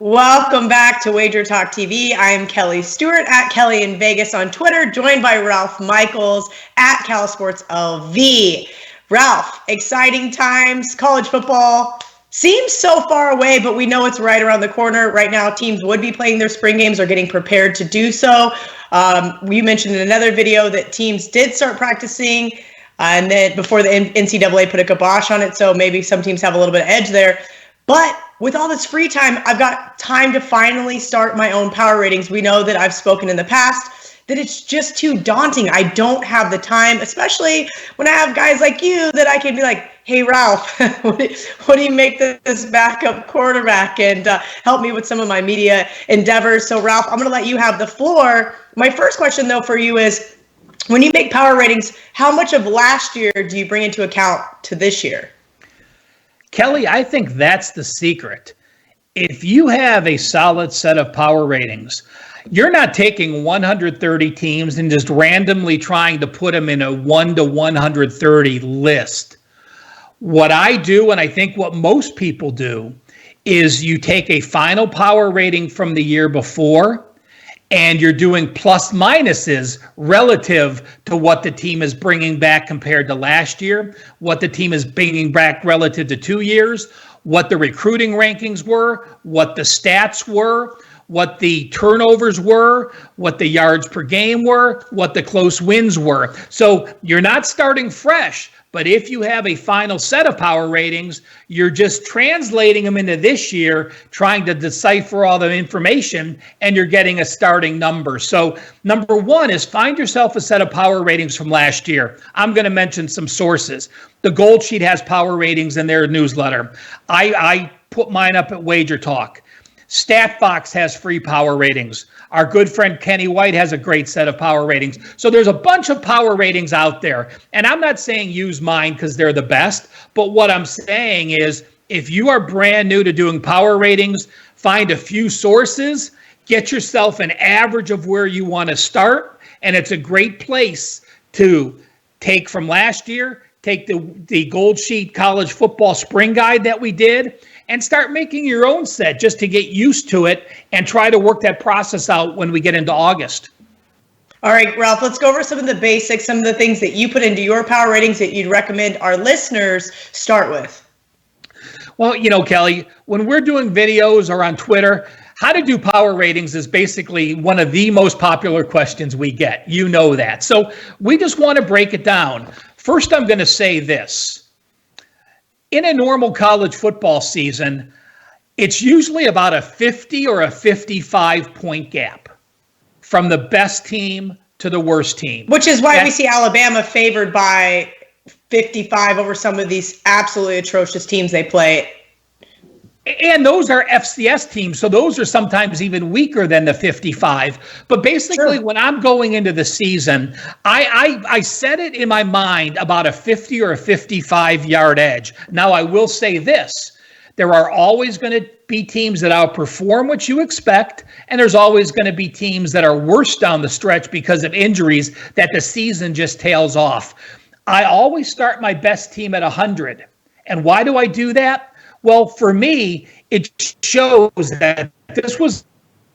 Welcome back to WagerTalk TV. I am Kelly Stewart at Kelly in Vegas on Twitter, joined by Ralph Michaels at CalSportsLV. Ralph, exciting times. College football seems so far away, but we know it's right around the corner. Right now, teams would be playing their spring games or getting prepared to do so. We mentioned in another video that teams did start practicing and then before the NCAA put a kibosh on it, so maybe some teams have a little bit of edge there. But with all this free time, I've got time to finally start my own power ratings. We know that I've spoken in the past that it's just too daunting. I don't have the time, especially when I have guys like you that I can be like, hey, Ralph, what do you make this backup quarterback? And help me with some of my media endeavors. So, Ralph, I'm going to let you have the floor. My first question, though, for you is, when you make power ratings, how much of last year do you bring into account to this year? Kelly, I think that's the secret. If you have a solid set of power ratings, you're not taking 130 teams and just randomly trying to put them in a 1 to 130 list. What I do, and I think what most people do, is you take a final power rating from the year before, and you're doing plus minuses relative to what the team is bringing back compared to last year, what the team is bringing back relative to 2 years, what the recruiting rankings were, what the stats were, what the turnovers were, what the yards per game were, what the close wins were. So you're not starting fresh, but if you have a final set of power ratings, you're just translating them into this year, trying to decipher all the information, and you're getting a starting number. So number one is find yourself a set of power ratings from last year. I'm going to mention some sources. The Gold Sheet has power ratings in their newsletter. I put mine up at WagerTalk. StatBox has free power ratings. Our good friend Kenny White has a great set of power ratings. So there's a bunch of power ratings out there. And I'm not saying use mine because they're the best. But what I'm saying is if you are brand new to doing power ratings, find a few sources, get yourself an average of where you want to start. And it's a great place to take from last year, take the Gold Sheet College Football Spring Guide that we did, and start making your own set just to get used to it and try to work that process out when we get into August. All right, Ralph, let's go over some of the basics, some of the things that you put into your power ratings that you'd recommend our listeners start with. Well, Kelly, when we're doing videos or on Twitter, how to do power ratings is basically one of the most popular questions we get. You know that. So we just want to break it down. First, I'm going to say this. In a normal college football season, it's usually about a 50 or a 55 point gap from the best team to the worst team. Which is why we see Alabama favored by 55 over some of these absolutely atrocious teams they play. And those are FCS teams, so those are sometimes even weaker than the 55. But basically, Sure. When I'm going into the season, I set it in my mind about a 50 or a 55-yard edge. Now, I will say this. There are always going to be teams that outperform what you expect, and there's always going to be teams that are worse down the stretch because of injuries that the season just tails off. I always start my best team at 100. And why do I do that? Well, for me, it shows that this was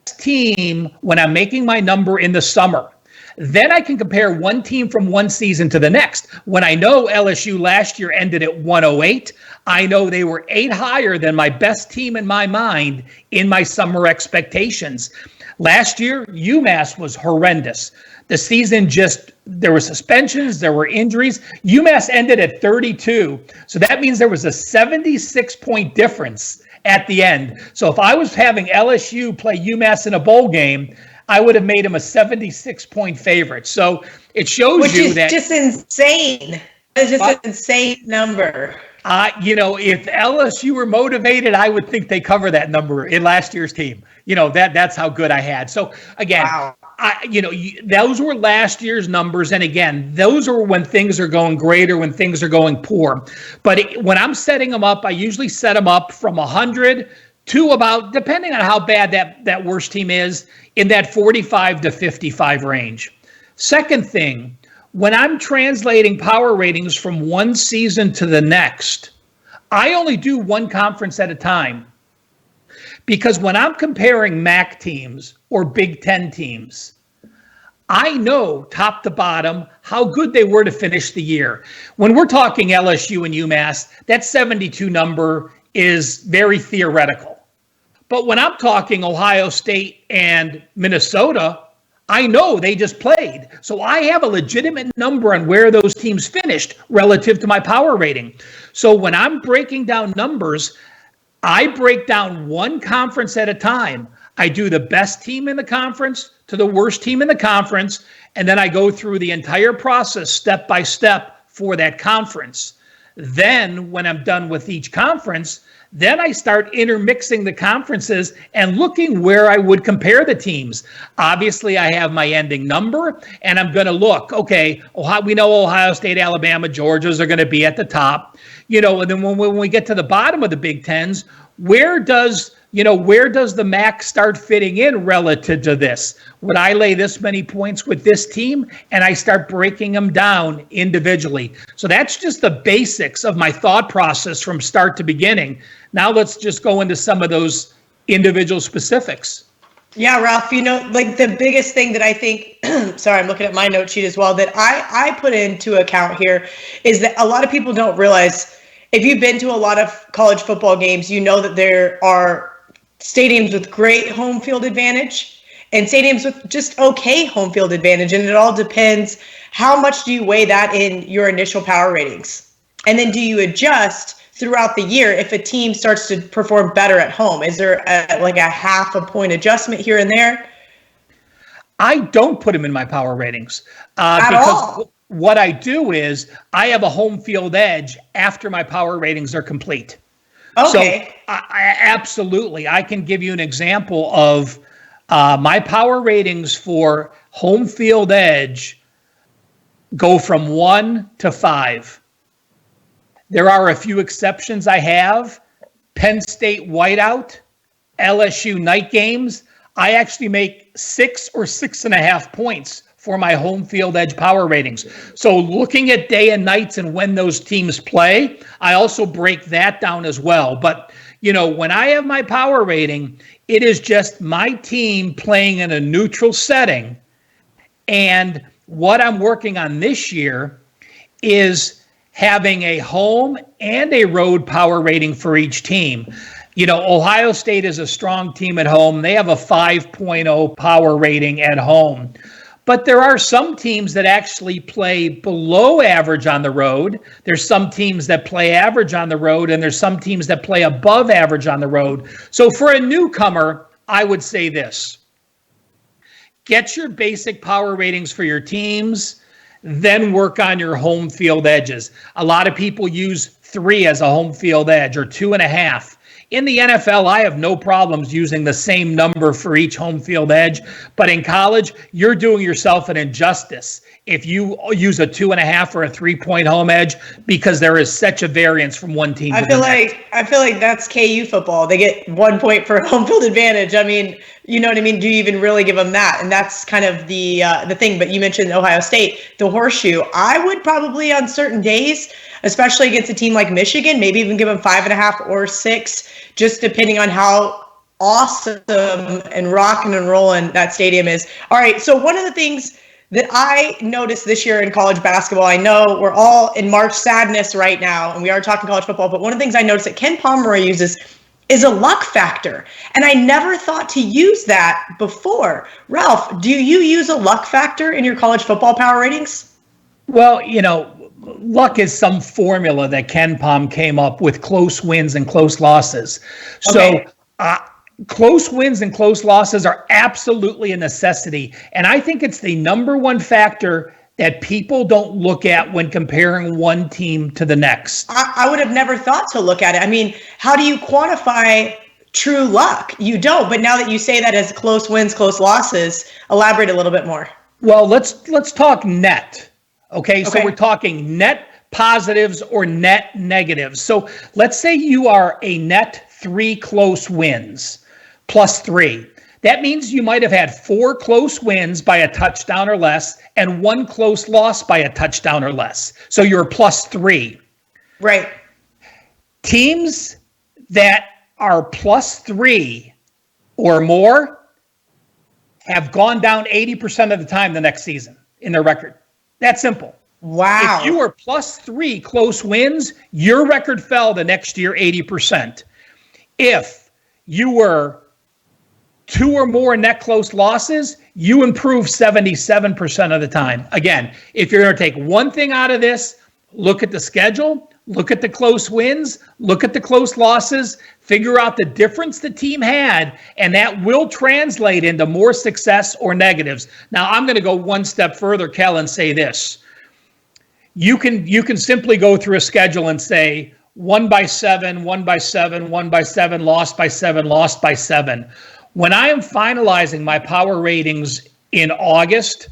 the team when I'm making my number in the summer. Then I can compare one team from one season to the next. When I know LSU last year ended at 108, I know they were 8 higher than my best team in my mind in my summer expectations. Last year, UMass was horrendous. The season there were suspensions, there were injuries. UMass ended at 32. So that means there was a 76-point difference at the end. So if I was having LSU play UMass in a bowl game, I would have made him a 76-point favorite. So it shows you that. Which is just insane. It's just an insane number. If LSU were motivated, I would think they cover that number in last year's team. That's how good I had. So again, Wow. Those were last year's numbers. And again, those are when things are going great or when things are going poor. But when I'm setting them up, I usually set them up from 100 to about, depending on how bad that worst team is, in that 45 to 55 range. Second thing, when I'm translating power ratings from one season to the next, I only do one conference at a time. Because when I'm comparing MAC teams or Big Ten teams, I know top to bottom how good they were to finish the year. When we're talking LSU and UMass, that 72 number is very theoretical. But when I'm talking Ohio State and Minnesota, I know they just played. So I have a legitimate number on where those teams finished relative to my power rating. So when I'm breaking down numbers, I break down one conference at a time. I do the best team in the conference to the worst team in the conference, and then I go through the entire process step by step for that conference. Then when I'm done with each conference, then I start intermixing the conferences and looking where I would compare the teams. Obviously, I have my ending number, and I'm going to look, okay, we know Ohio State, Alabama, Georgia's are going to be at the top. And then when we get to the bottom of the Big Tens, where does the MAC start fitting in relative to this? Would I lay this many points with this team? And I start breaking them down individually. So that's just the basics of my thought process from start to beginning. Now let's just go into some of those individual specifics. Yeah, Ralph, like the biggest thing that I think, sorry, I'm looking at my note sheet as well, that I put into account here is that a lot of people don't realize, if you've been to a lot of college football games, you know that there are stadiums with great home field advantage and stadiums with just okay home field advantage. And it all depends, how much do you weigh that in your initial power ratings? And then do you adjust throughout the year if a team starts to perform better at home? Is there like a half a point adjustment here and there? I don't put them in my power ratings At all. What I do is I have a home field edge after my power ratings are complete. Okay. So absolutely, I can give you an example of my power ratings for home field edge go from 1 to 5. There are a few exceptions I have. Penn State whiteout, LSU night games. I actually make 6 or 6.5 points for my home field edge power ratings. So looking at day and nights and when those teams play, I also break that down as well. But, when I have my power rating, it is just my team playing in a neutral setting. And what I'm working on this year is having a home and a road power rating for each team. Ohio State is a strong team at home. They have a 5.0 power rating at home. But there are some teams that actually play below average on the road. There's some teams that play average on the road, and there's some teams that play above average on the road. So for a newcomer, I would say this. Get your basic power ratings for your teams, then work on your home field edges. A lot of people use 3 as a home field edge or 2.5. In the NFL, I have no problems using the same number for each home field edge. But in college, you're doing yourself an injustice if you use a 2.5 or a 3-point home edge, because there is such a variance from one team to the next. I feel like that's KU football. They get 1 point for home field advantage. I mean, you know what I mean? Do you even really give them that? And that's kind of the thing. But you mentioned Ohio State, the horseshoe. I would probably on certain days, especially against a team like Michigan, maybe even give them 5.5 or 6, just depending on how awesome and rocking and rolling that stadium is. All right, so one of the things that I noticed this year in college basketball, I know we're all in March sadness right now, and we are talking college football, but one of the things I noticed that Ken Pomeroy uses is a luck factor. And I never thought to use that before. Ralph, do you use a luck factor in your college football power ratings? Well, luck is some formula that Ken Pom came up with, close wins and close losses. Okay. So close wins and close losses are absolutely a necessity. And I think it's the number one factor that people don't look at when comparing one team to the next. I would have never thought to look at it. I mean, how do you quantify true luck? You don't. But now that you say that as close wins, close losses, elaborate a little bit more. Well, let's talk net. Okay, so we're talking net positives or net negatives. So let's say you are a net 3 close wins plus 3. That means you might have had 4 close wins by a touchdown or less and 1 close loss by a touchdown or less. So you're plus 3. Right. Teams that are plus 3 or more have gone down 80% of the time the next season in their record. That simple. Wow. If you were +3 close wins, your record fell the next year 80%. If you were 2 or more net close losses, you improve 77% of the time. Again, if you're going to take one thing out of this, look at the schedule, look at the close wins, look at the close losses, figure out the difference the team had, and that will translate into more success or negatives. Now, I'm going to go one step further, Kel, and say this. You can simply go through a schedule and say 1 by 7, 1 by 7, 1 by 7, lost by 7, lost by 7. When I am finalizing my power ratings in August,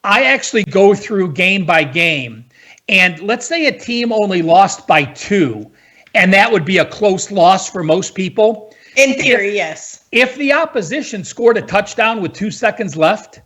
I actually go through game by game. And let's say a team only lost by 2, and that would be a close loss for most people. In theory, yes. If the opposition scored a touchdown with 2 seconds left,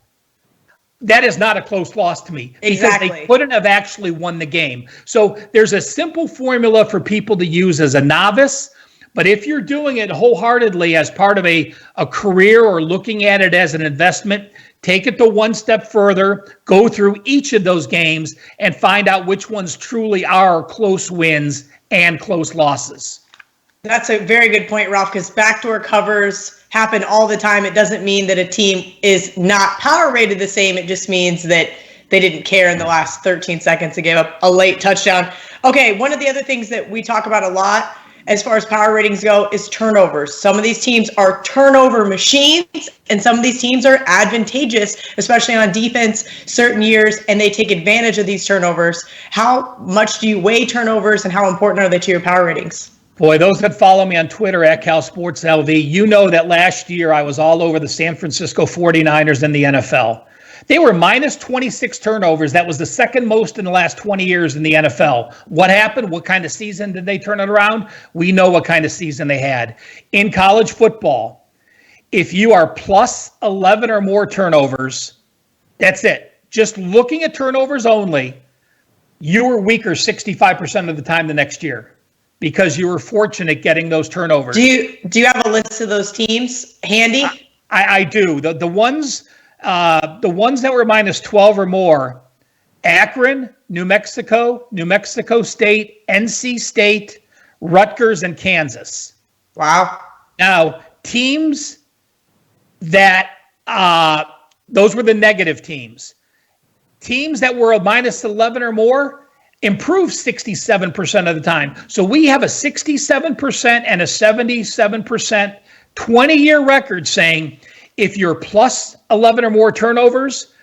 that is not a close loss to me because they couldn't have actually won the game. So there's a simple formula for people to use as a novice. But if you're doing it wholeheartedly as part of a career or looking at it as an investment, take it to one step further, go through each of those games and find out which ones truly are close wins and close losses. That's a very good point, Ralph, because backdoor covers happen all the time. It doesn't mean that a team is not power rated the same. It just means that they didn't care in the last 13 seconds to give up a late touchdown. Okay, one of the other things that we talk about a lot as far as power ratings go is turnovers. Some of these teams are turnover machines, and some of these teams are advantageous, especially on defense certain years, and they take advantage of these turnovers. How much do you weigh turnovers, and how important are they to your power ratings? Boy, those that follow me on Twitter at CalSportsLV, you know that last year I was all over the San Francisco 49ers in the NFL. They were minus 26 turnovers. That was the second most in the last 20 years in the NFL. What happened? What kind of season did they turn it around? We know what kind of season they had. In college football, if you are plus 11 or more turnovers, that's it. Just looking at turnovers only, you were weaker 65% of the time the next year because you were fortunate getting those turnovers. Do you have a list of those teams handy? I do. The ones that were minus 12 or more: Akron, New Mexico State, NC State, Rutgers, and Kansas. Wow. Now, teams that those were the negative teams. Teams that were a minus 11 or more improved 67% of the time. So we have a 67% and a 77% 20-year record saying if you're plus 11 or more turnovers,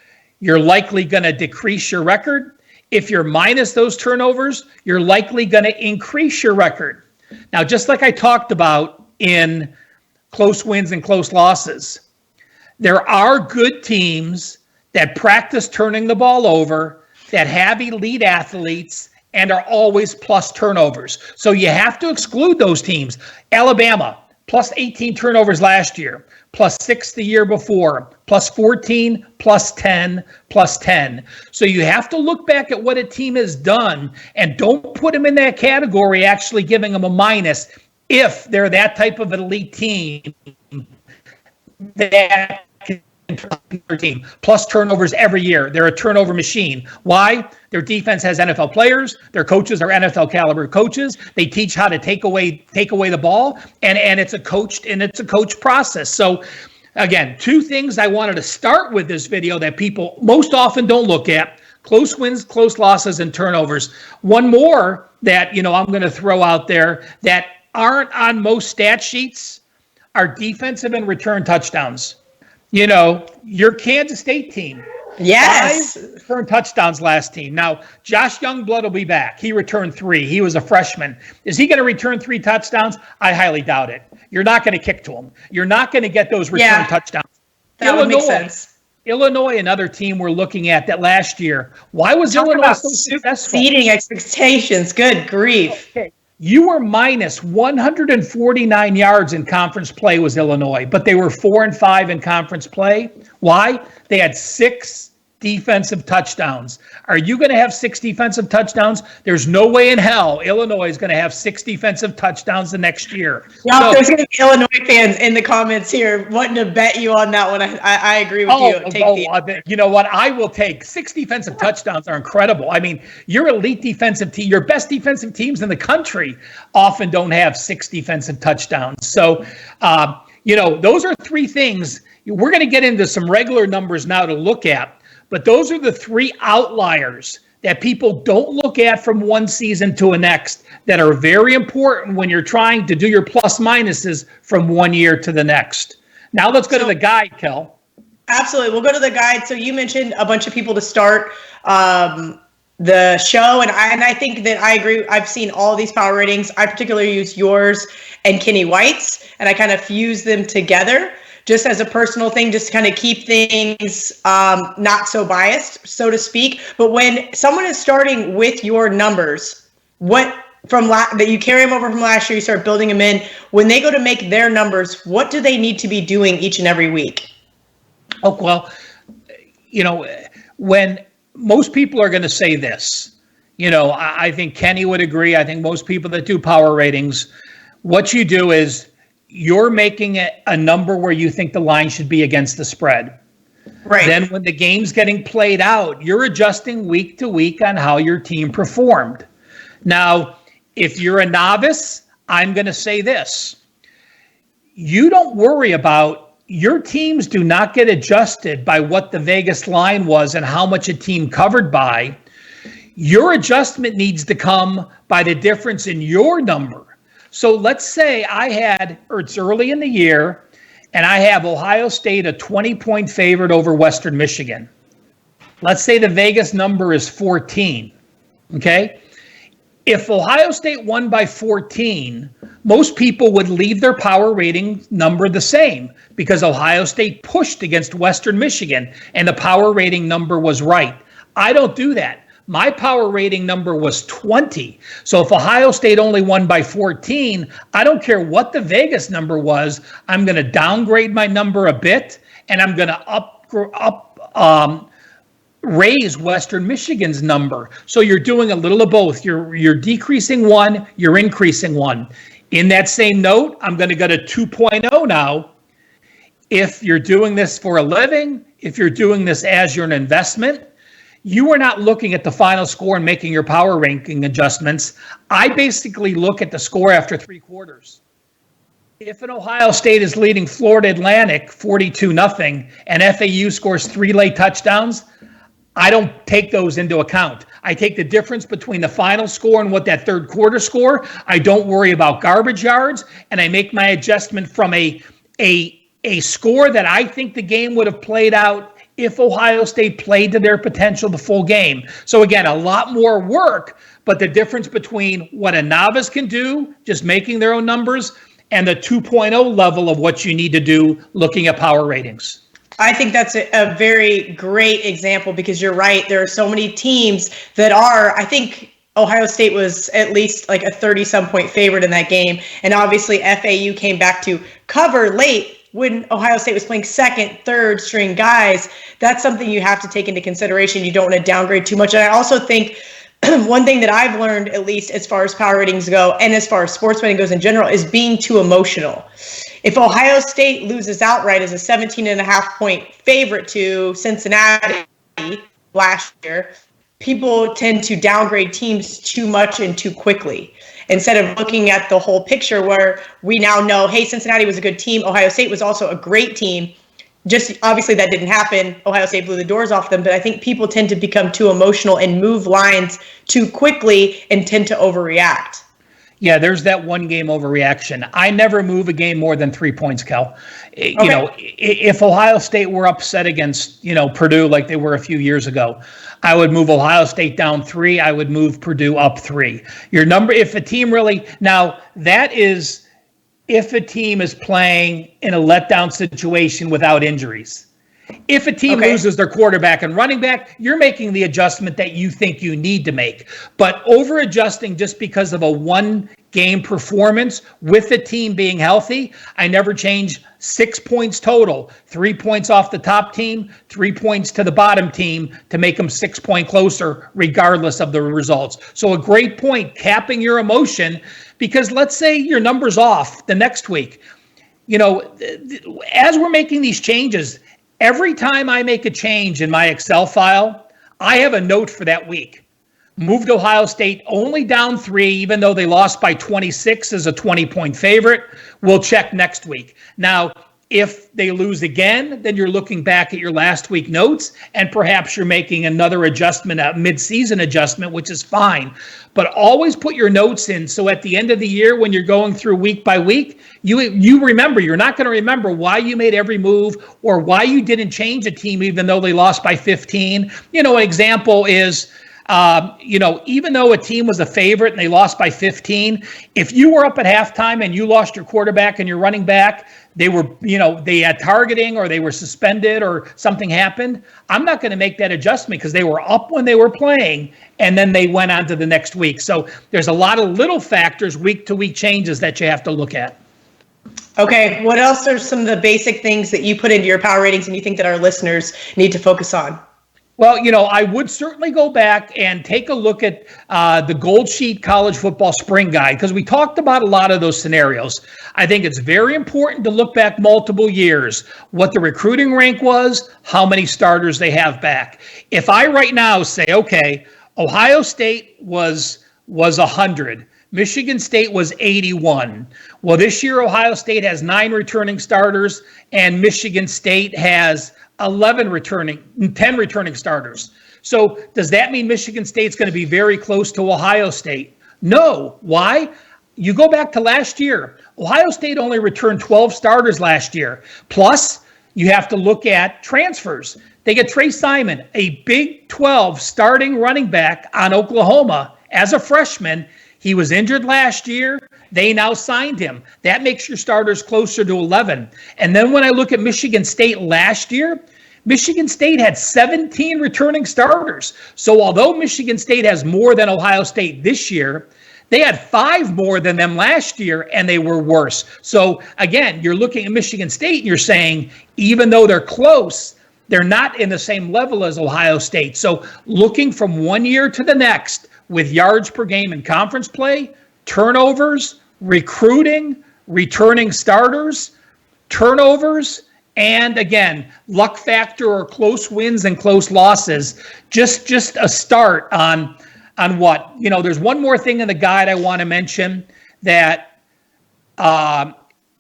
you're likely going to decrease your record. If you're minus those turnovers, you're likely going to increase your record. Now, just like I talked about in close wins and close losses, there are good teams that practice turning the ball over, that have elite athletes, and are always plus turnovers. So you have to exclude those teams. Alabama, plus 18 turnovers last year, plus 6 the year before, plus 14, plus 10, plus 10. So you have to look back at what a team has done and don't put them in that category, actually giving them a minus if they're that type of an elite team that can their team. Plus turnovers every year. They're a turnover machine. Why? Their defense has NFL players. Their coaches are NFL caliber coaches. They teach how to take away the ball, and it's a coached process. So again, two things I wanted to start with this video that people most often don't look at: close wins, close losses, and turnovers. One more that I'm going to throw out there that aren't on most stat sheets are defensive and return touchdowns. Your Kansas State team. Yes. 5 return touchdowns last team. Now, Josh Youngblood will be back. He returned 3. He was a freshman. Is he going to return 3 touchdowns? I highly doubt it. You're not going to kick to him. You're not going to get those return touchdowns. That would make sense. Illinois, another team we're looking at that last year. Why was Illinois so successful? Exceeding expectations. Good grief. Okay. You were minus 149 yards in conference play was Illinois, but they were 4-5 in conference play. Why? They had 6 defensive touchdowns. Are you going to have 6 defensive touchdowns? There's no way in hell Illinois is going to have 6 defensive touchdowns the next year. Yeah, so, there's going to be Illinois fans in the comments here wanting to bet you on that one. I agree with you. You know what? I will take 6 defensive touchdowns are incredible. I mean, your elite defensive team, your best defensive teams in the country often don't have 6 defensive touchdowns. So, those are 3 things. We're going to get into some regular numbers now to look at. But those are the 3 outliers that people don't look at from one season to the next that are very important when you're trying to do your plus minuses from one year to the next. Now let's go to the guide, Kel. Absolutely. We'll go to the guide. So you mentioned a bunch of people to start the show, and I think that I agree. I've seen all these power ratings. I particularly use yours and Kenny White's, and I kind of fuse them together just as a personal thing, just to kind of keep things not so biased, so to speak. But when someone is starting with your numbers, that you carry them over from last year, you start building them in. When they go to make their numbers, what do they need to be doing each and every week? Oh, well, when most people are going to say this, I think Kenny would agree. I think most people that do power ratings, what you do is you're making a number where you think the line should be against the spread. Right. Then when the game's getting played out, you're adjusting week to week on how your team performed. Now, if you're a novice, I'm going to say this. You don't worry about your teams do not get adjusted by what the Vegas line was and how much a team covered by. Your adjustment needs to come by the difference in your number. So let's say it's early in the year, and I have Ohio State a 20-point favorite over Western Michigan. Let's say the Vegas number is 14, okay? If Ohio State won by 14, most people would leave their power rating number the same because Ohio State pushed against Western Michigan, and the power rating number was right. I don't do that. My power rating number was 20. So if Ohio State only won by 14, I don't care what the Vegas number was. I'm going to downgrade my number a bit, and I'm going to raise Western Michigan's number. So you're doing a little of both. You're decreasing one, you're increasing one. In that same note, I'm going to go to 2.0 now. If you're doing this for a living, if you're doing this as your investment, you are not looking at the final score and making your power ranking adjustments. I basically look at the score after 3 quarters. If an Ohio State is leading Florida Atlantic 42-0 and FAU scores 3 late touchdowns, I don't take those into account. I take the difference between the final score and what that third quarter score. I don't worry about garbage yards, and I make my adjustment from a score that I think the game would have played out if Ohio State played to their potential the full game. So again, a lot more work, but the difference between what a novice can do, just making their own numbers, and the 2.0 level of what you need to do looking at power ratings. I think that's a very great example because you're right. There are so many teams that I think Ohio State was at least like a 30-some point favorite in that game. And obviously FAU came back to cover late when Ohio State was playing second, third string guys. That's something you have to take into consideration. You don't want to downgrade too much. And I also think one thing that I've learned, at least as far as power ratings go and as far as sports betting goes in general, is being too emotional. If Ohio State loses outright as a 17.5 point favorite to Cincinnati last year, people tend to downgrade teams too much and too quickly, instead of looking at the whole picture where we now know, hey, Cincinnati was a good team. Ohio State was also a great team. Just obviously that didn't happen. Ohio State blew the doors off them. But I think people tend to become too emotional and move lines too quickly and tend to overreact. Yeah, there's that one game overreaction. I never move a game more than 3 points, Kel. Okay. If Ohio State were upset against, Purdue like they were a few years ago, I would move Ohio State down 3. I would move Purdue up 3. Your number, if a team really, now that is if a team is playing in a letdown situation without injuries. If a team loses their quarterback and running back, you're making the adjustment that you think you need to make. But over adjusting just because of a one game performance with the team being healthy, I never change 6 points total, 3 points off the top team, 3 points to the bottom team to make them 6 point closer, regardless of the results. So a great point, capping your emotion, because let's say your number's off the next week. You know, as we're making these changes, every time I make a change in my Excel file, I have a note for that week. Moved Ohio State only down 3, even though they lost by 26 as a 20-point favorite. We'll check next week. Now, if they lose again, then you're looking back at your last week notes, and perhaps you're making another adjustment, a mid-season adjustment, which is fine. But always put your notes in, so at the end of the year, when you're going through week by week, you remember. You're not going to remember why you made every move or why you didn't change a team even though they lost by 15. You know, an example is, even though a team was a favorite and they lost by 15, if you were up at halftime and you lost your quarterback and your running back, they were, they had targeting or they were suspended or something happened, I'm not going to make that adjustment because they were up when they were playing and then they went on to the next week. So there's a lot of little factors, week to week changes that you have to look at. Okay, what else are some of the basic things that you put into your power ratings and you think that our listeners need to focus on? Well, I would certainly go back and take a look at the Gold Sheet College Football Spring Guide, because we talked about a lot of those scenarios. I think it's very important to look back multiple years, what the recruiting rank was, how many starters they have back. If I right now say, okay, Ohio State was 100, Michigan State was 81. Well, this year Ohio State has 9 returning starters and Michigan State has 10 returning starters. So does that mean Michigan State's going to be very close to Ohio State? No. Why? You go back to last year. Ohio State only returned 12 starters last year. Plus, you have to look at transfers. They get Trey Simon, a Big 12 starting running back on Oklahoma as a freshman. He was injured last year. They now signed him. That makes your starters closer to 11. And then when I look at Michigan State last year, Michigan State had 17 returning starters. So although Michigan State has more than Ohio State this year, they had 5 more than them last year, and they were worse. So again, you're looking at Michigan State and you're saying, even though they're close, they're not in the same level as Ohio State. So looking from one year to the next with yards per game in conference play, turnovers, recruiting, returning starters, turnovers, and again, luck factor or close wins and close losses. Just a start on what, there's one more thing in the guide I want to mention, that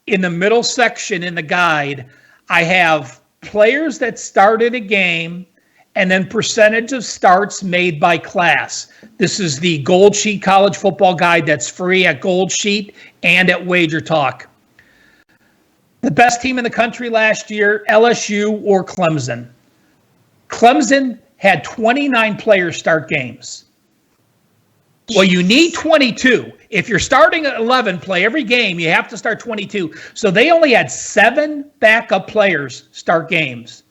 in the middle section in the guide, I have players that started a game and then percentage of starts made by class. This is the Gold Sheet College Football Guide that's free at Gold Sheet and at WagerTalk. The best team in the country last year, LSU or Clemson. Clemson had 29 players start games. Well, you need 22. If you're starting at 11, play every game, you have to start 22. So they only had 7 backup players start games.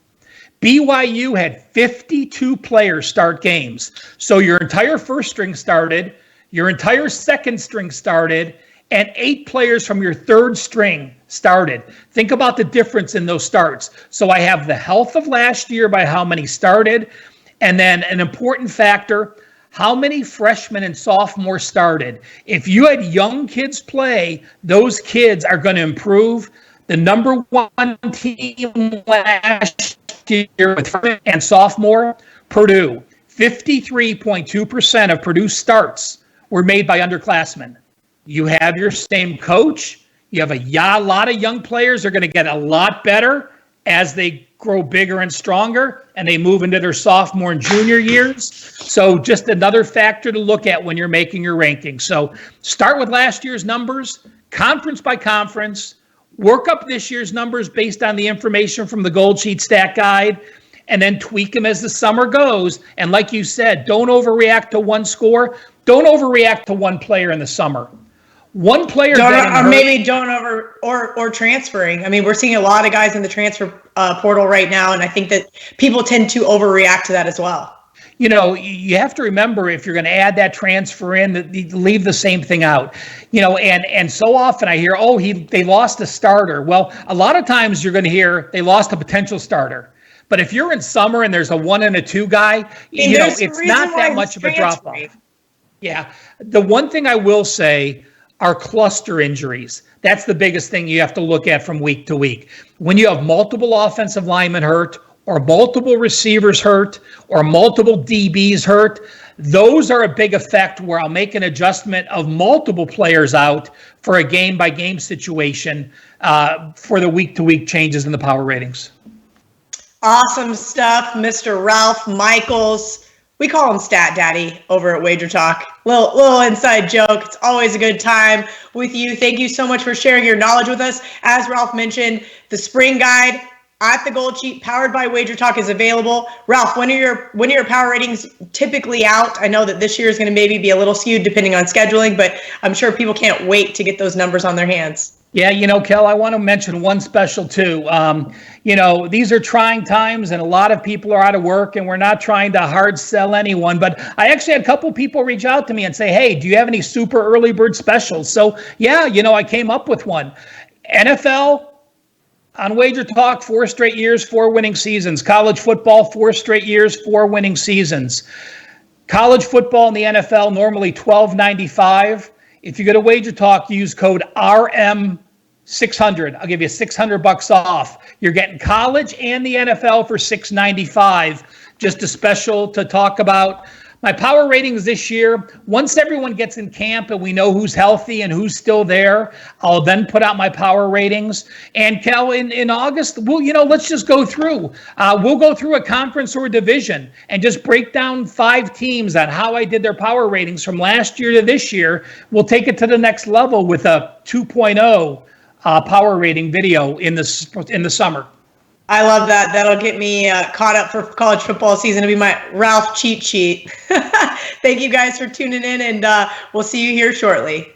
BYU had 52 players start games. So your entire first string started, your entire second string started, and 8 players from your third string started. Think about the difference in those starts. So I have the health of last year by how many started, and then an important factor, how many freshmen and sophomores started. If you had young kids play, those kids are going to improve. The number 1 team last year with freshmen and sophomore, Purdue. 53.2% of Purdue's starts were made by underclassmen. You have your same coach. You have a lot of young players. They're going to get a lot better as they grow bigger and stronger and they move into their sophomore and junior years. So just another factor to look at when you're making your rankings. So start with last year's numbers, conference by conference, work up this year's numbers based on the information from the Gold Sheet Stat Guide, and then tweak them as the summer goes. And like you said, don't overreact to one score. Don't overreact to one player in the summer. One player or transferring. I mean, we're seeing a lot of guys in the transfer portal right now, and I think that people tend to overreact to that as well. You know, you have to remember, if you're going to add that transfer in, that leave the same thing out. You know, and so often I hear, they lost a starter. Well, a lot of times you're going to hear they lost a potential starter. But if you're in summer and there's a 1 and a 2 guy, it's not that much of a drop off. Yeah. The one thing I will say are cluster injuries. That's the biggest thing you have to look at from week to week. When you have multiple offensive linemen hurt, or multiple receivers hurt, or multiple DBs hurt, those are a big effect where I'll make an adjustment of multiple players out for a game-by-game situation for the week-to-week changes in the power ratings. Awesome stuff, Mr. Ralph Michaels. We call him Stat Daddy over at WagerTalk. Little inside joke. It's always a good time with you. Thank you so much for sharing your knowledge with us. As Ralph mentioned, the spring guide at the Gold Sheet, powered by WagerTalk, is available. Ralph, when are your power ratings typically out? I know that this year is going to maybe be a little skewed depending on scheduling, but I'm sure people can't wait to get those numbers on their hands. Yeah, you know, Kel, I want to mention one special too. You know, these are trying times and a lot of people are out of work, and we're not trying to hard sell anyone. But I actually had a couple people reach out to me and say, hey, do you have any super early bird specials? So yeah, you know, I came up with one. NFL on WagerTalk, 4 straight years, 4 winning seasons. College football, 4 straight years, 4 winning seasons. College football in the NFL, normally $12.95. If you go to WagerTalk, use code RM600. I'll give you $600 off. You're getting college and the NFL for $6.95. Just a special to talk about. My power ratings this year, once everyone gets in camp and we know who's healthy and who's still there, I'll then put out my power ratings. And Cal, in August, let's just go through. We'll go through a conference or a division and just break down 5 teams on how I did their power ratings from last year to this year. We'll take it to the next level with a 2.0 power rating video in the summer. I love that. That'll get me caught up for college football season. It'll be my Ralph cheat sheet. Thank you guys for tuning in, and we'll see you here shortly.